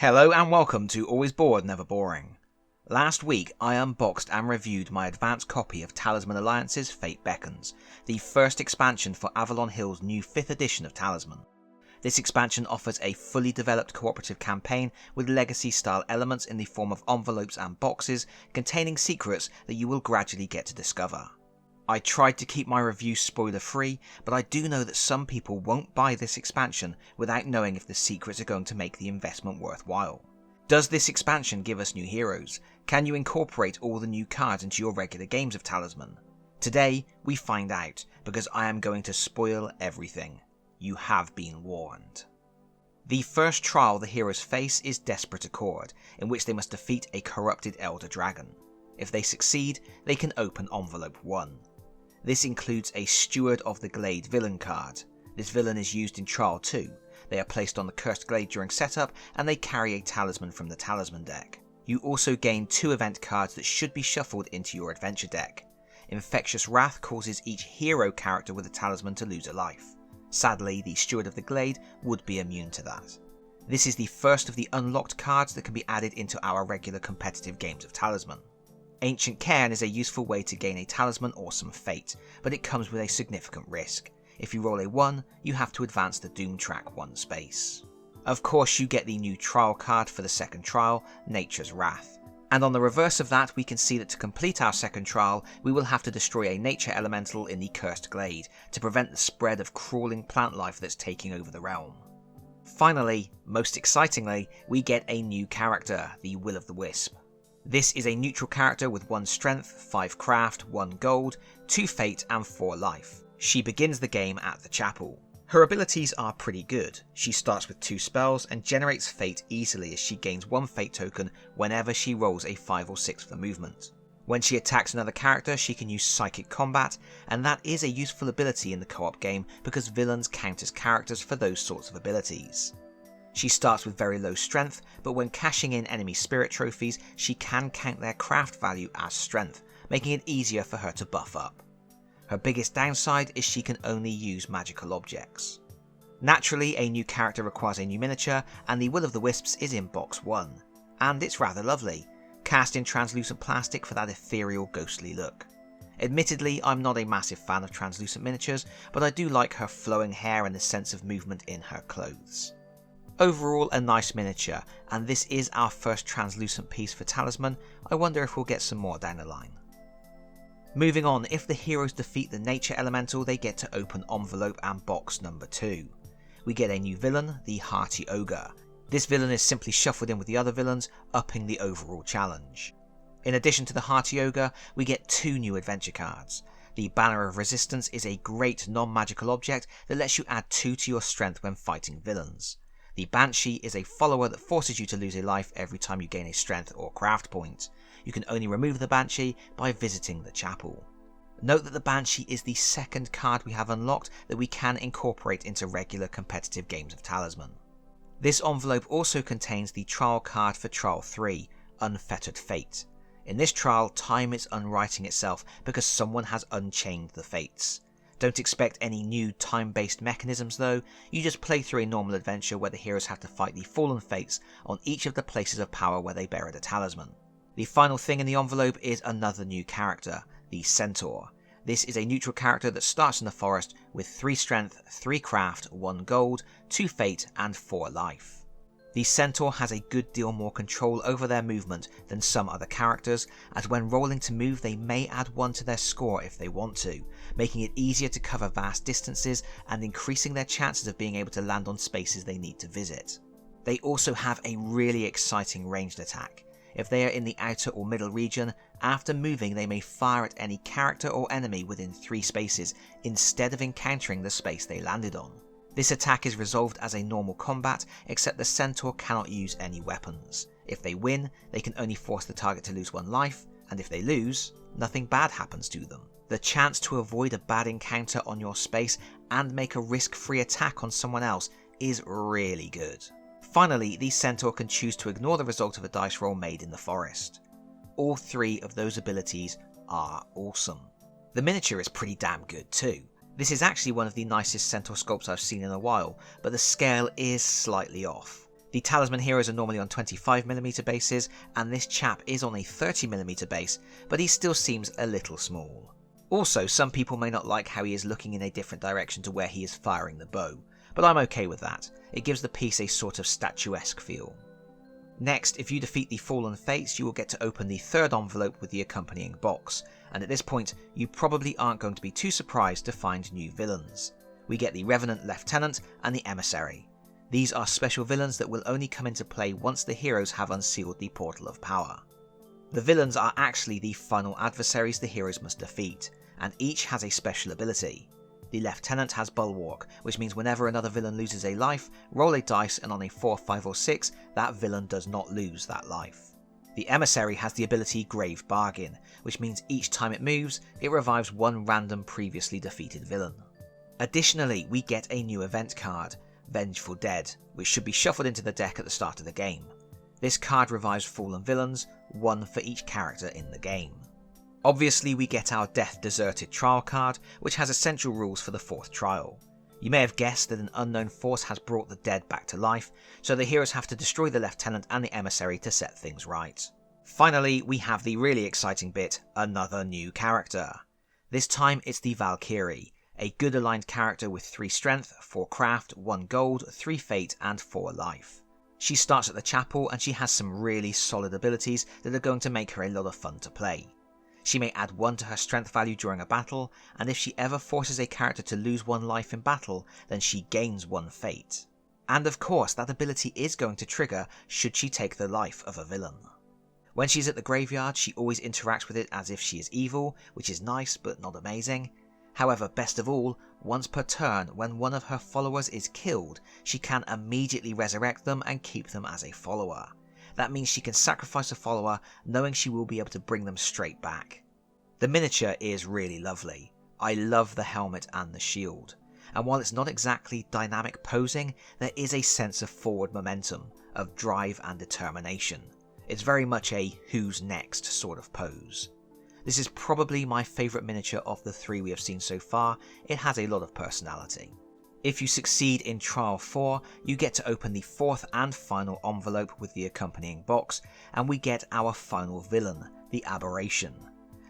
Hello and welcome to Always Bored, Never Boring. Last week I unboxed and reviewed my advanced copy of Talisman Alliances Fate Beckons, the first expansion for Avalon Hill's new 5th edition of Talisman. This expansion offers a fully developed cooperative campaign with legacy-style elements in the form of envelopes and boxes containing secrets that you will gradually get to discover. I tried to keep my review spoiler-free, but I do know that some people won't buy this expansion without knowing if the secrets are going to make the investment worthwhile. Does this expansion give us new heroes? Can you incorporate all the new cards into your regular games of Talisman? Today, we find out, because I am going to spoil everything. You have been warned. The first trial the heroes face is Desperate Accord, in which they must defeat a corrupted Elder Dragon. If they succeed, they can open Envelope 1. This includes a Steward of the Glade villain card. This villain is used in Trial 2. They are placed on the Cursed Glade during setup, and they carry a talisman from the Talisman deck. You also gain 2 event cards that should be shuffled into your adventure deck. Infectious Wrath causes each hero character with a talisman to lose a life. Sadly, the Steward of the Glade would be immune to that. This is the first of the unlocked cards that can be added into our regular competitive games of Talisman. Ancient Cairn is a useful way to gain a talisman or some fate, but it comes with a significant risk. If you roll a 1, you have to advance the Doom track 1 space. Of course, you get the new trial card for the second trial, Nature's Wrath. And on the reverse of that, we can see that to complete our second trial, we will have to destroy a nature elemental in the Cursed Glade to prevent the spread of crawling plant life that's taking over the realm. Finally, most excitingly, we get a new character, the Will-o'-the-Wisp. This is a neutral character with 1 strength, 5 craft, 1 gold, 2 fate and 4 life. She begins the game at the chapel. Her abilities are pretty good. She starts with 2 spells and generates fate easily as she gains 1 fate token whenever she rolls a 5 or 6 for movement. When she attacks another character, she can use Psychic Combat, and that is a useful ability in the co-op game because villains count as characters for those sorts of abilities. She starts with very low strength, but when cashing in enemy spirit trophies, she can count their craft value as strength, making it easier for her to buff up. Her biggest downside is she can only use magical objects. Naturally, a new character requires a new miniature, and the Will-o'-the-Wisps is in box 1. And it's rather lovely, cast in translucent plastic for that ethereal ghostly look. Admittedly, I'm not a massive fan of translucent miniatures, but I do like her flowing hair and the sense of movement in her clothes. Overall, a nice miniature, and this is our first translucent piece for Talisman. I wonder if we'll get some more down the line. Moving on, if the heroes defeat the nature elemental, they get to open envelope and box number 2. We get a new villain, the Hearty Ogre. This villain is simply shuffled in with the other villains, upping the overall challenge. In addition to the Hearty Ogre, we get 2 new adventure cards. The Banner of Resistance is a great non-magical object that lets you add 2 to your strength when fighting villains. The Banshee is a follower that forces you to lose a life every time you gain a strength or craft point. You can only remove the Banshee by visiting the chapel. Note that the Banshee is the second card we have unlocked that we can incorporate into regular competitive games of Talisman. This envelope also contains the trial card for Trial 3, Unfettered Fate. In this trial, time is unwriting itself because someone has unchained the fates. Don't expect any new time-based mechanisms though, you just play through a normal adventure where the heroes have to fight the fallen fates on each of the places of power where they buried a talisman. The final thing in the envelope is another new character, the Centaur. This is a neutral character that starts in the forest with 3 strength, 3 craft, 1 gold, 2 fate and 4 life. The Centaur has a good deal more control over their movement than some other characters, as when rolling to move they may add 1 to their score if they want to, making it easier to cover vast distances and increasing their chances of being able to land on spaces they need to visit. They also have a really exciting ranged attack. If they are in the outer or middle region, after moving they may fire at any character or enemy within 3 spaces instead of encountering the space they landed on. This attack is resolved as a normal combat, except the Centaur cannot use any weapons. If they win, they can only force the target to lose 1 life, and if they lose, nothing bad happens to them. The chance to avoid a bad encounter on your space and make a risk-free attack on someone else is really good. Finally, the Centaur can choose to ignore the result of a dice roll made in the forest. All 3 of those abilities are awesome. The miniature is pretty damn good too. This is actually one of the nicest centaur sculpts I've seen in a while, but the scale is slightly off. The Talisman heroes are normally on 25mm bases, and this chap is on a 30mm base, but he still seems a little small. Also, some people may not like how he is looking in a different direction to where he is firing the bow, but I'm okay with that. It gives the piece a sort of statuesque feel. Next, if you defeat the Fallen Fates, you will get to open the third envelope with the accompanying box, and at this point, you probably aren't going to be too surprised to find new villains. We get the Revenant Lieutenant and the Emissary. These are special villains that will only come into play once the heroes have unsealed the Portal of Power. The villains are actually the final adversaries the heroes must defeat, and each has a special ability. The Lieutenant has Bulwark, which means whenever another villain loses a life, roll a dice and on a 4, 5 or 6, that villain does not lose that life. The Emissary has the ability Grave Bargain, which means each time it moves, it revives one random previously defeated villain. Additionally, we get a new event card, Vengeful Dead, which should be shuffled into the deck at the start of the game. This card revives fallen villains, one for each character in the game. Obviously, we get our Death Deserted trial card, which has essential rules for the 4th trial. You may have guessed that an unknown force has brought the dead back to life, so the heroes have to destroy the Lieutenant and the Emissary to set things right. Finally, we have the really exciting bit, another new character. This time it's the Valkyrie, a good aligned character with 3 strength, 4 craft, 1 gold, 3 fate and 4 life. She starts at the chapel and she has some really solid abilities that are going to make her a lot of fun to play. She may add 1 to her strength value during a battle, and if she ever forces a character to lose 1 life in battle, then she gains 1 fate. And of course, that ability is going to trigger should she take the life of a villain. When she's at the graveyard, she always interacts with it as if she is evil, which is nice but not amazing. However, best of all, once per turn, when one of her followers is killed, she can immediately resurrect them and keep them as a follower. That means she can sacrifice a follower, knowing she will be able to bring them straight back. The miniature is really lovely. I love the helmet and the shield. And while it's not exactly dynamic posing, there is a sense of forward momentum, of drive and determination. It's very much a who's next sort of pose. This is probably my favourite miniature of the 3 we have seen so far. It has a lot of personality. If you succeed in Trial 4, you get to open the 4th and final envelope with the accompanying box, and we get our final villain, the Aberration.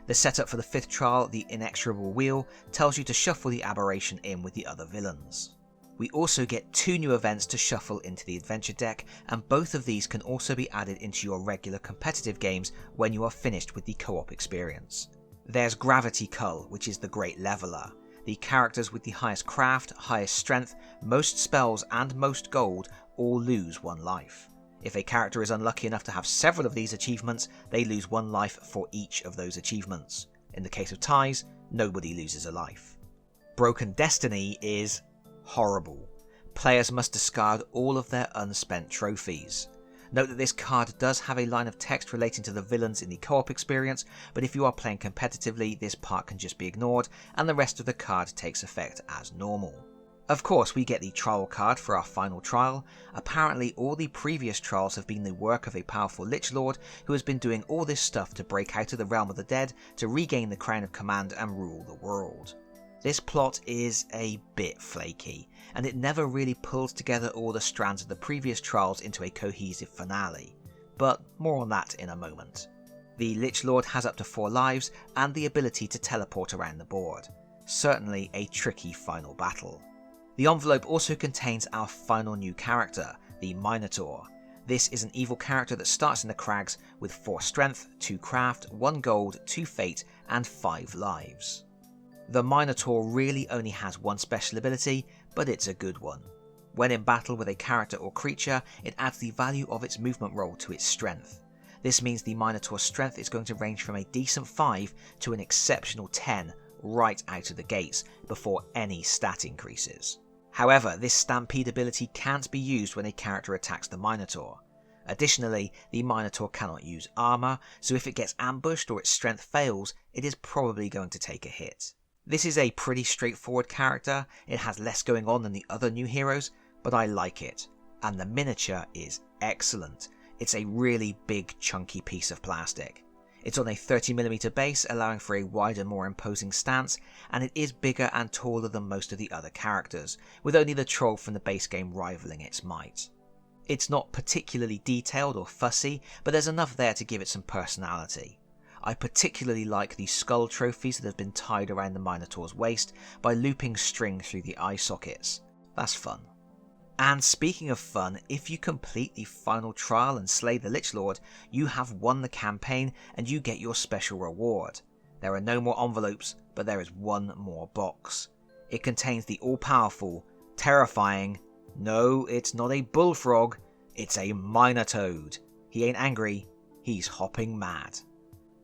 The setup for the 5th trial, the Inexorable Wheel, tells you to shuffle the Aberration in with the other villains. We also get 2 new events to shuffle into the adventure deck, and both of these can also be added into your regular competitive games when you are finished with the co-op experience. There's Gravity Cull, which is the Great Leveler. The characters with the highest craft, highest strength, most spells and most gold all lose 1 life. If a character is unlucky enough to have several of these achievements, they lose 1 life for each of those achievements. In the case of ties, nobody loses a life. Broken Destiny is horrible. Players must discard all of their unspent trophies. Note that this card does have a line of text relating to the villains in the co-op experience, but if you are playing competitively, this part can just be ignored, and the rest of the card takes effect as normal. Of course, we get the trial card for our final trial. Apparently, all the previous trials have been the work of a powerful Lich Lord who has been doing all this stuff to break out of the realm of the dead, to regain the crown of command and rule the world. This plot is a bit flaky, and it never really pulls together all the strands of the previous trials into a cohesive finale, but more on that in a moment. The Lich Lord has up to 4 lives and the ability to teleport around the board. Certainly a tricky final battle. The envelope also contains our final new character, the Minotaur. This is an evil character that starts in the Crags with 4 strength, 2 craft, 1 gold, 2 fate and 5 lives. The Minotaur really only has 1 special ability, but it's a good one. When in battle with a character or creature, it adds the value of its movement roll to its strength. This means the Minotaur's strength is going to range from a decent 5 to an exceptional 10 right out of the gates, before any stat increases. However, this Stampede ability can't be used when a character attacks the Minotaur. Additionally, the Minotaur cannot use armour, so if it gets ambushed or its strength fails, it is probably going to take a hit. This is a pretty straightforward character. It has less going on than the other new heroes, but I like it. And the miniature is excellent. It's a really big chunky piece of plastic. It's on a 30mm base, allowing for a wider, more imposing stance, and it is bigger and taller than most of the other characters, with only the troll from the base game rivaling its might. It's not particularly detailed or fussy, but there's enough there to give it some personality. I particularly like the skull trophies that have been tied around the Minotaur's waist by looping string through the eye sockets. That's fun. And speaking of fun, if you complete the final trial and slay the Lich Lord, you have won the campaign and you get your special reward. There are no more envelopes, but there is one more box. It contains the all-powerful, terrifying, no, it's not a bullfrog, it's a Minotaur. He ain't angry, he's hopping mad.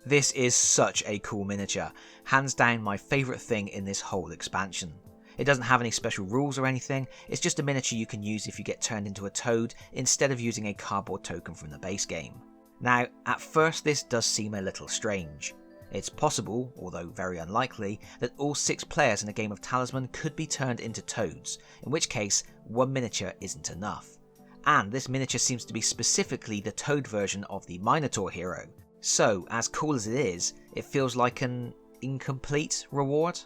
This is such a cool miniature, hands down my favourite thing in this whole expansion. It doesn't have any special rules or anything, it's just a miniature you can use if you get turned into a toad instead of using a cardboard token from the base game. Now, at first this does seem a little strange. It's possible, although very unlikely, that all 6 players in a game of Talisman could be turned into toads, in which case one miniature isn't enough. And this miniature seems to be specifically the toad version of the Minotaur hero, so as cool as it is, it feels like an incomplete reward.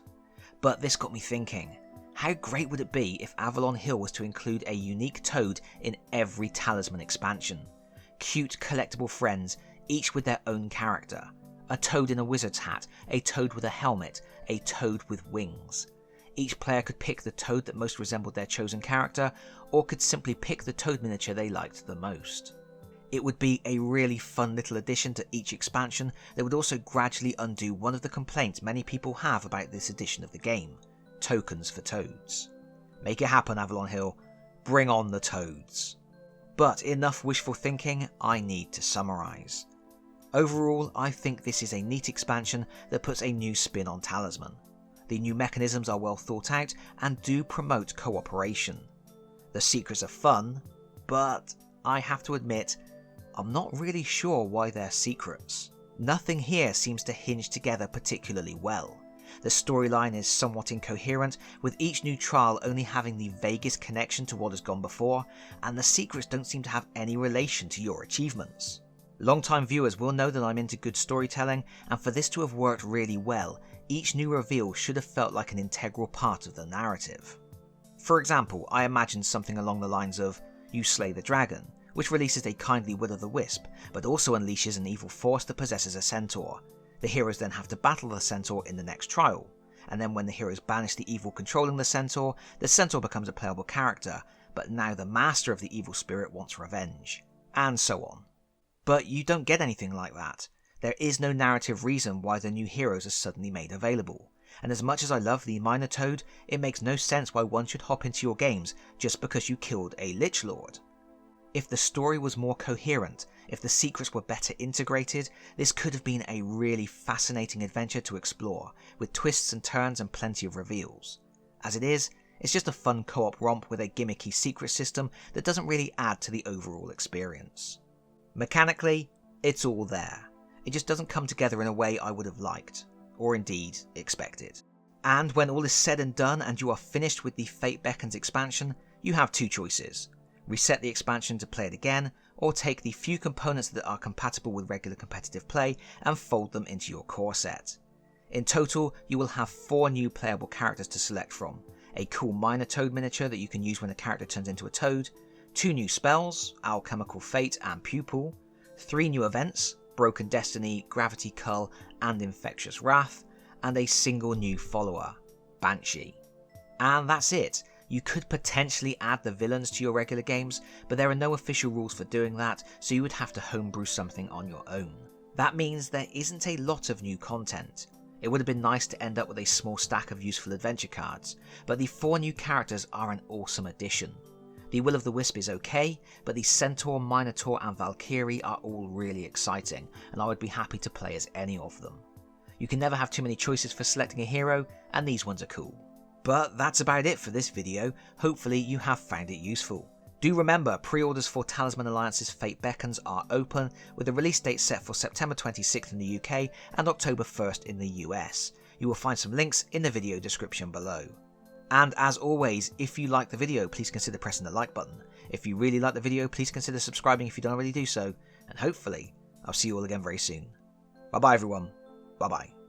But this got me thinking, how great would it be if Avalon Hill was to include a unique toad in every Talisman expansion? Cute collectible friends, each with their own character. A toad in a wizard's hat, a toad with a helmet, a toad with wings. Each player could pick the toad that most resembled their chosen character, or could simply pick the toad miniature they liked the most. It would be a really fun little addition to each expansion that would also gradually undo one of the complaints many people have about this edition of the game: tokens for toads. Make it happen, Avalon Hill. Bring on the toads. But enough wishful thinking, I need to summarise. Overall, I think this is a neat expansion that puts a new spin on Talisman. The new mechanisms are well thought out and do promote cooperation. The secrets are fun, but I have to admit, I'm not really sure why they're secrets. Nothing here seems to hinge together particularly well. The storyline is somewhat incoherent, with each new trial only having the vaguest connection to what has gone before, and the secrets don't seem to have any relation to your achievements. Long-time viewers will know that I'm into good storytelling, and for this to have worked really well, each new reveal should have felt like an integral part of the narrative. For example, I imagined something along the lines of, you slay the dragon, which releases a kindly will-o'-the-wisp, but also unleashes an evil force that possesses a centaur. The heroes then have to battle the centaur in the next trial, and then when the heroes banish the evil controlling the centaur becomes a playable character, but now the master of the evil spirit wants revenge, and so on. But you don't get anything like that. There is no narrative reason why the new heroes are suddenly made available, and as much as I love the Minotaur, it makes no sense why one should hop into your games just because you killed a Lich Lord. If the story was more coherent, if the secrets were better integrated, this could have been a really fascinating adventure to explore, with twists and turns and plenty of reveals. As it is, it's just a fun co-op romp with a gimmicky secret system that doesn't really add to the overall experience. Mechanically, it's all there. It just doesn't come together in a way I would have liked, or indeed expected. And when all is said and done and you are finished with the Fate Beckons expansion, you have 2 choices. Reset the expansion to play it again, or take the few components that are compatible with regular competitive play and fold them into your core set. In total, you will have 4 new playable characters to select from: a cool minor toad miniature that you can use when a character turns into a toad, 2 new spells, Alchemical Fate and Pupil, 3 new events, Broken Destiny, Gravity Cull and Infectious Wrath, and a single new follower, Banshee. And that's it. You could potentially add the villains to your regular games, but there are no official rules for doing that, so you would have to homebrew something on your own. That means there isn't a lot of new content. It would have been nice to end up with a small stack of useful adventure cards, but the 4 new characters are an awesome addition. The Will-o'-the-Wisp is okay, but the Centaur, Minotaur and Valkyrie are all really exciting, and I would be happy to play as any of them. You can never have too many choices for selecting a hero, and these ones are cool. But that's about it for this video. Hopefully you have found it useful. Do remember, pre-orders for Talisman Alliances Fate Beckons are open, with a release date set for September 26th in the UK and October 1st in the US. You will find some links in the video description below. And as always, if you like the video, please consider pressing the like button. If you really like the video, please consider subscribing if you don't already do so, and hopefully I'll see you all again very soon. Bye bye everyone, bye bye.